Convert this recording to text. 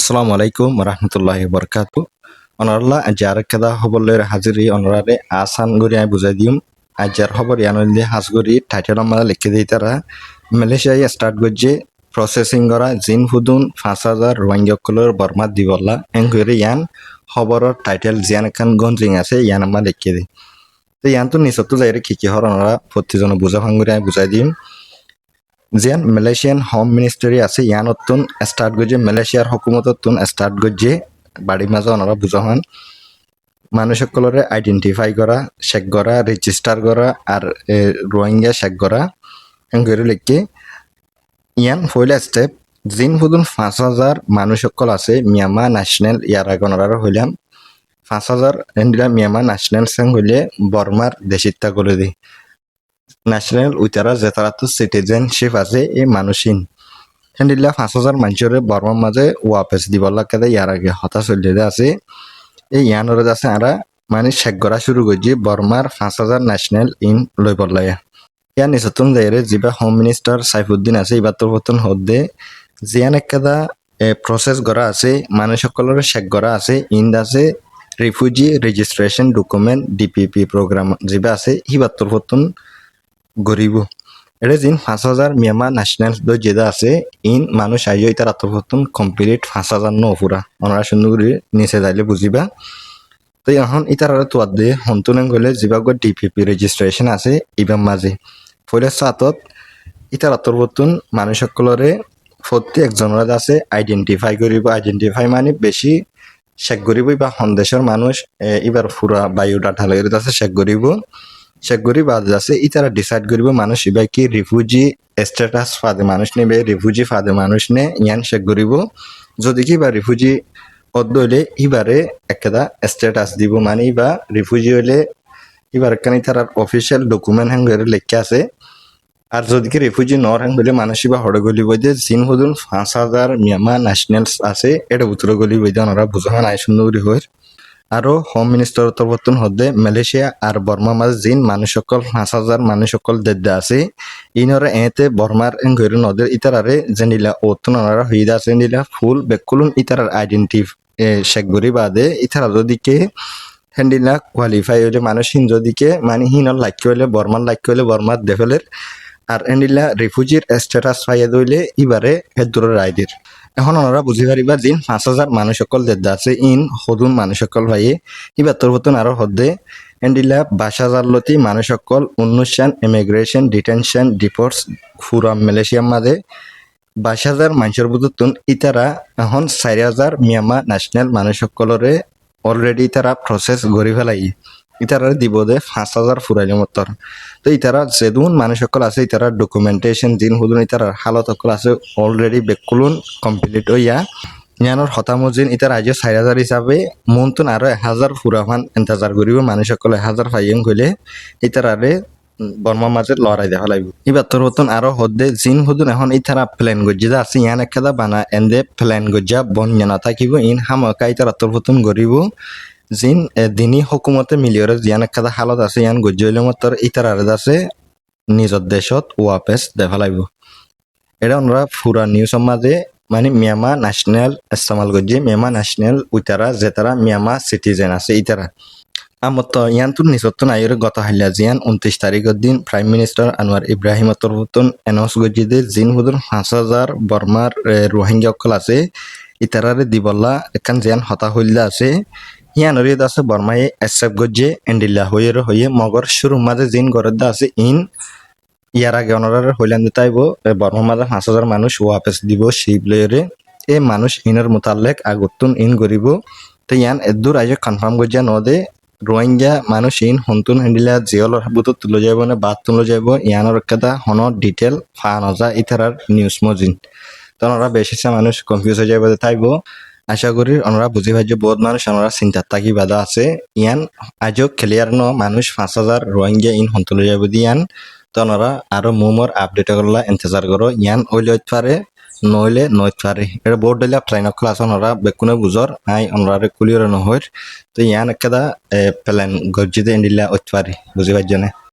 আসসালামু আলাইকুম রহমতুল্লাহি বরকাতু অনরলা আজার কেদা হবলের হাজিরি অনরারে আসান গরি আই বুঝাই দিম আজার হবর ইয়ানলি হাজগরি টাইটেল আমরা লিখে দিই তারা মালয়েশিয়ায় স্টার্ট গজ্জে প্রসেসিং করা জিন হুদুন 5,000 রোহিঙ্গা বর্মা দিবল্লা এঙ্গুরি ইয়ান খবরের টাইটেল জিয়ান খান গঞ্জিং আছে ইয়ান আমরা লিখে দিই তো ইয়ান তো নিচতো যাইরে কি হর অনরা প্রতিজন বুঝা ভাঙ্গুরি আই বুঝাই দিম জিয়ান মালয়েশিয়ান হোম মিনিস্ট্রি আছে ইয়ান অতুন স্টার্ট গজে মালয়েশিয়ার হুকুমত অতুন স্টার্ট গজে বাড়ির মাঝে ওনারা বুঝাহান মানুষ সকলরে আইডেন্টিফাই করা চেক করা রেজিস্টার করা আর রোহিঙ্গা চেক করা এঙ্গরে লিখে ইয়ান ফয়লা স্টেপ জিন হুদুন 5,000 মানুষ সকল আছে মিয়ানমার ন্যাশনাল ইয়ার আগে ওনারা হইলাম 5,000 এন্ডিলা মিয়ানমার ন্যাশনাল সেং হইলে বর্মার দেশিত্তা করে দি ন্যাশনাল উইতারা যেতারা তো সিটিজেনশিপ আছে এই মানুষিন হেন্ডিল্লা 5,000 মানুষের বর্মার মাঝে ওয়াপেস দিবল্লা কেদে ইয়ার আগে হতা চলিয়ে আছে এই ইয়ানরে আছে আরা মানে চেক করা শুরু করছি বর্মার 5,000 ন্যাশনাল ইন লই বললাই ইয়ার নিচতন যাইরে যিবা হোম মিনিস্টার সাইফুদ্দিন আছে এবার তোর পতন হদ্দে জিয়ান একেদা প্রসেস করা আছে মানুষ সকলের চেক করা আছে ইন আছে refugee registration document DPP program যিবা আছে হিবার তোর পতন গরিব এটা জিন 5,000 মিয়ানমার ন্যাশনাল যেটা আছে ইন মানুষ আইও ইতার আত্মপ্রথম কমপ্লিট 5,000 নপুরা ওনারা সুন্দর করে নিচে যাইলে বুঝিবা তো এখন ইতার আর তোয়ার দিয়ে হন্তনেন গলে যিবাগ ডিপিপি রেজিস্ট্রেশন আছে ইবাম মাঝে ফলে সাতত ইতার আত্মপ্রথম মানুষ সকলরে প্রত্যেকজনের আছে আইডেন্টিফাই করিব আইডেন্টিফাই মানে বেশি চেক করিব বা সন্দেশের মানুষ এবার পুরা বায়োডাটা লগে আছে চেক করিব চেক করি বাদ আছে ইতারা ডিসাইড করিব মানুষ ইবাই কি রিফিউজি স্ট্যাটাস ফাদে মানুষ নেবে রিফিউজি ফাদে মানুষ নে ইয়ান চেক করিব যদি কি বা রিফিউজি অদ্দ হইলে ইবারে একটা স্ট্যাটাস দিব মানে বা রিফিউজি হইলে ইবার কানি তার অফিসিয়াল ডকুমেন্ট হ্যাং লেখা আছে আর যদি কি রিফিউজি নর হ্যাং হইলে মানুষ ইবা হড়ে গলি বই যে জিন হুদুন 5,000 মিয়ানমার ন্যাশনালস আছে এটা উত্তরে গলি বই দিয়ে ওনারা বুঝান আই সুন্দরী হই আরো হোম মিনিস্টার তরফতন হদ্দে মালয়েশিয়া আর বর্মা মাঝে জিন মানুষ সকল 5,000 মানুষ সকল দেদ্দা আছে ইনরে এতে বর্মার ঘরে নদের ইতারারে জেনিলা ওতন ওনারা হইদা আছে নিলা ফুল বেকুলুন ইতারার আইডেন্টিটি চেক করি বাদে ইতারা যদিকে হ্যান্ডিলা কোয়ালিফাই হইলে মানুষ হিন যদিকে মানে হিনর লাক্য হইলে বর্মার লাক্য হইলে বর্মার দেফেলের আর এন্ডিলা রিফিউজির স্ট্যাটাস পাইয়া দইলে ইবারে হেদুরের রায়দের এখন ওনারা বুঝি পারিবা দিন 5,000 মানুষ সকল দেদ্দা আছে ইন হদুন মানুষ সকল ভাইয়ে ইবার তোর বতন আরো হদ্দে এন্ডিলা 22,000 লতি মানুষ সকল অনুষ্ঠান ইমিগ্রেশন ডিটেনশন ডিপোর্টস ফুরাম মালয়েশিয়ার মাঝে 22,000 মানুষের বুতুন ইতারা এখন 4,000 মিয়ানমার ন্যাশনাল মানুষ সকলরে অলরেডি তারা প্রসেস গড়ি ফেলাই ইতারা দিব দে 5,000 ফুরাইলে মতর তো ইতারা যেদুন মানুষ সকল আছে ইতারা ডকুমেন্টেশন দিন হুদুন ইতারা হালত সকল আছে অলরেডি বেকুলুন কমপ্লিট হইয়া ইয়ানোর হতামজিন ইতার আজ 4,000 হিসাবে মনতুন আরো 1,000 ফুরাফান ইন্তজার করিব মানুষ সকল 1,000 ফাইয়েন কইলে ইতারারে বর্মার মাঝে লড়াই দেখা লাগবে এবার তোর মতন আরো হদ্দে জিন হুদুন এখন ইতারা প্ল্যান গজ্জা আছে ইয়ান একটা বানা এন্দে প্ল্যান গজ্জা বন্য না থাকিব ইন হামকা ইতারা তোর মতন গরিব জিন দিনী হুকুমতে মিলিয়রে জিয়ান একটা হালত আছে ইয়ান গজ্জইলে মতর ইতারার আছে নিজের দেশত ওয়াপেস দেখা লাগবে এটা ওনারা পুরা নিউজ মাঝে মানে মিয়ানমার ন্যাশনাল ইস্তেমাল গজ্জে মিয়ানমার ন্যাশনাল উইতারা যেতারা মিয়ানমার সিটিজেন আছে ইতারা আমত ইয়ানতুন নিচতন আইর গত হাইলা জিয়ান 29 তারিখের দিন প্রাইম মিনিস্টার আনোয়ার ইব্রাহিম তরফতন অ্যানাউন্স গজ্জিদে জিন হুদুন 5,000 বর্মার রোহিঙ্গা সকল আছে ইতারারে দিবল্লা এখান জিয়ান হতা হইলা আছে ইয়ানরে আছে বর্মায় অ্যাকসেপ্ট গজ্জে এন্ডিল্লা হইয়ে মগর শুরু মাঝে জিন গরদ আছে ইন ইয়ার আগে অনারার হইলাম তাইব বর্মার মাঝে 5,000 মানুষ ওয়াপেস দিব সেই প্লেয়ারে এ মানুষ ইনের মোতালেক আগতুন ইন গরিব তো ইয়ান এদুর আজ কনফার্ম গজ্জা নদে রোহিঙ্গা মানুষ ইন হন্তুন হ্যান্ডিলা জিয়লর বুতত তুলে যাব না বাদ তুলে যাব ইয়ানোর একটা হন ডিটেল ফান হজা ইতারার নিউজ মজিন তো ওনারা বেশি মানুষ কনফিউজ হয়ে যাবে তাইব আশা করি ওনারা বুঝি ভাই যে বহুত মানুষ ওনারা চিন্তার থাকি বাধা আছে ইয়ান আজও ক্লিয়ার ন মানুষ 5,000 রোহিঙ্গা ইন হন্তুলে যাব দিয়ান তো ওনারা আরো মুমর আপডেট করলা ইন্তজার করো ইয়ান ওইলে পারে নইলে নইত পারে এটা বোর্ড দিলে ট্রাইন ক্লাস ওনারা বেকুনে বুঝর আই ওনারা কুলিয়র নহর তো ইয়ান একটা প্ল্যান গজ্জিতে ইন্ডিলা ওইত পারে বুঝি ভাই জনে